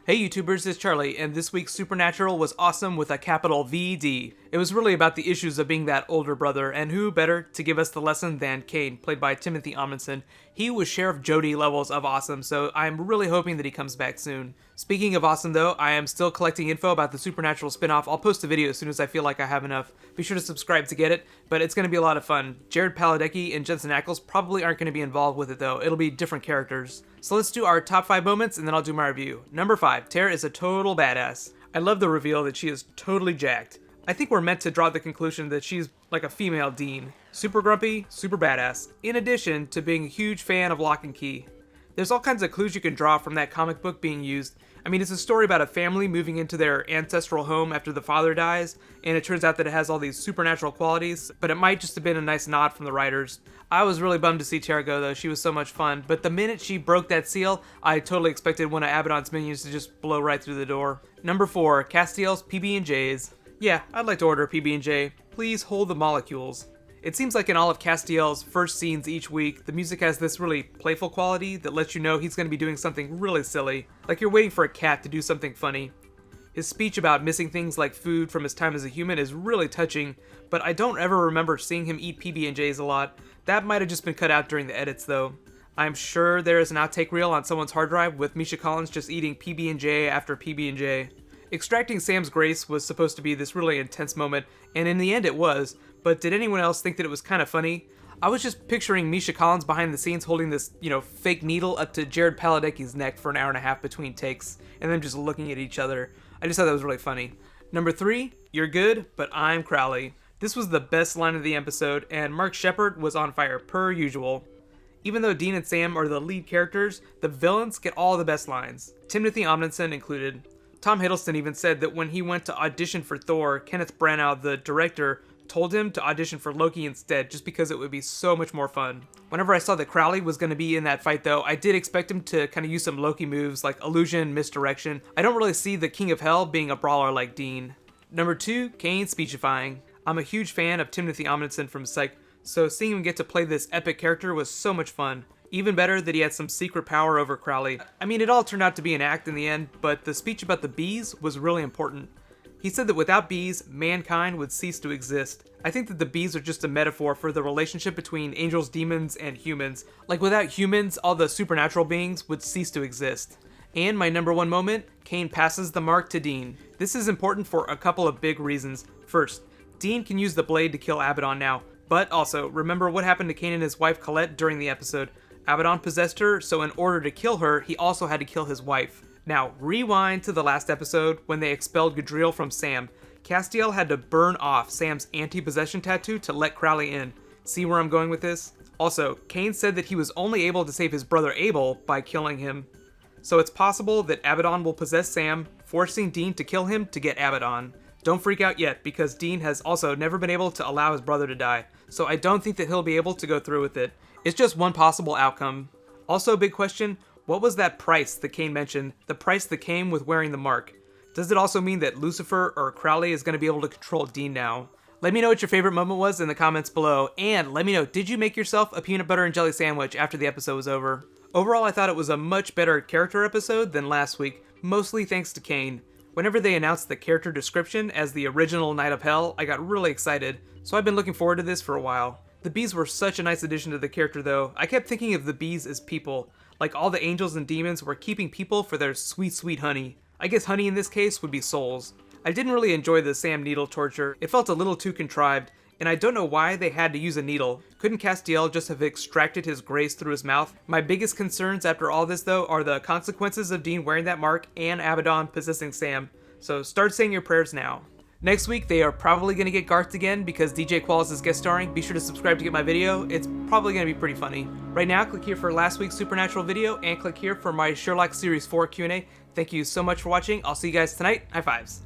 Hey YouTubers, it's Charlie, and this week's Supernatural was awesome with a capital VD. It was really about the issues of being that older brother, and who better to give us the lesson than Kane, played by Timothy Omundson. He was Sheriff Jody levels of awesome, so I'm really hoping that he comes back soon. Speaking of awesome though, I am still collecting info about the Supernatural spinoff. I'll post a video as soon as I feel like I have enough. Be sure to subscribe to get it, but it's going to be a lot of fun. Jared Padalecki and Jensen Ackles probably aren't going to be involved with it though. It'll be different characters. So let's do our top 5 moments and then I'll do my review. Number 5, Tara is a total badass. I love the reveal that she is totally jacked. I think we're meant to draw the conclusion that she's like a female Dean. Super grumpy, super badass, in addition to being a huge fan of Lock and Key. There's all kinds of clues you can draw from that comic book being used. I mean, it's a story about a family moving into their ancestral home after the father dies, and it turns out that it has all these supernatural qualities, but it might just have been a nice nod from the writers. I was really bummed to see Tara go though, she was so much fun, but the minute she broke that seal, I totally expected one of Abaddon's minions to just blow right through the door. Number 4, Castiel's PB&Js. Yeah, I'd like to order a PB&J. Please hold the molecules. It seems like in all of Castiel's first scenes each week, the music has this really playful quality that lets you know he's going to be doing something really silly, like you're waiting for a cat to do something funny. His speech about missing things like food from his time as a human is really touching, but I don't ever remember seeing him eat PB&Js a lot. That might have just been cut out during the edits though. I'm sure there is an outtake reel on someone's hard drive with Misha Collins just eating PB&J after PB&J. Extracting Sam's grace was supposed to be this really intense moment, and in the end it was, but did anyone else think that it was kind of funny? I was just picturing Misha Collins behind the scenes holding this, fake needle up to Jared Padalecki's neck for an hour and a half between takes, and then just looking at each other. I just thought that was really funny. Number 3, you're good, but I'm Crowley. This was the best line of the episode, and Mark Sheppard was on fire per usual. Even though Dean and Sam are the lead characters, the villains get all the best lines, Timothy Omundson included. Tom Hiddleston even said that when he went to audition for Thor, Kenneth Branagh, the director, told him to audition for Loki instead just because it would be so much more fun. Whenever I saw that Crowley was going to be in that fight though, I did expect him to kind of use some Loki moves like illusion, misdirection. I don't really see the King of Hell being a brawler like Dean. Number 2, Kane speechifying. I'm a huge fan of Timothy Omundson from Psych, so seeing him get to play this epic character was so much fun. Even better that he had some secret power over Crowley. I mean, it all turned out to be an act in the end, but the speech about the bees was really important. He said that without bees, mankind would cease to exist. I think that the bees are just a metaphor for the relationship between angels, demons, and humans. Like without humans, all the supernatural beings would cease to exist. And my number 1 moment, Kane passes the mark to Dean. This is important for a couple of big reasons. First, Dean can use the blade to kill Abaddon now, but also, remember what happened to Kane and his wife Colette during the episode. Abaddon possessed her, so in order to kill her, he also had to kill his wife. Now, rewind to the last episode when they expelled Gadriel from Sam. Castiel had to burn off Sam's anti-possession tattoo to let Crowley in. See where I'm going with this? Also, Kane said that he was only able to save his brother Abel by killing him. So it's possible that Abaddon will possess Sam, forcing Dean to kill him to get Abaddon. Don't freak out yet, because Dean has also never been able to allow his brother to die, so I don't think that he'll be able to go through with it. It's just one possible outcome. Also, big question, what was that price that Kane mentioned, the price that came with wearing the mark? Does it also mean that Lucifer or Crowley is going to be able to control Dean now? Let me know what your favorite moment was in the comments below, and let me know, did you make yourself a peanut butter and jelly sandwich after the episode was over? Overall, I thought it was a much better character episode than last week, mostly thanks to Kane. Whenever they announced the character description as the original Knight of Hell, I got really excited, so I've been looking forward to this for a while. The bees were such a nice addition to the character though. I kept thinking of the bees as people, like all the angels and demons were keeping people for their sweet, sweet honey. I guess honey in this case would be souls. I didn't really enjoy the Sam needle torture. It felt a little too contrived, and I don't know why they had to use a needle. Couldn't Castiel just have extracted his grace through his mouth? My biggest concerns after all this though are the consequences of Dean wearing that mark and Abaddon possessing Sam. So start saying your prayers now. Next week, they are probably going to get Garth again because DJ Qualls is guest starring. Be sure to subscribe to get my video. It's probably going to be pretty funny. Right now, click here for last week's Supernatural video and click here for my Sherlock Series 4 Q&A. Thank you so much for watching. I'll see you guys tonight. High fives.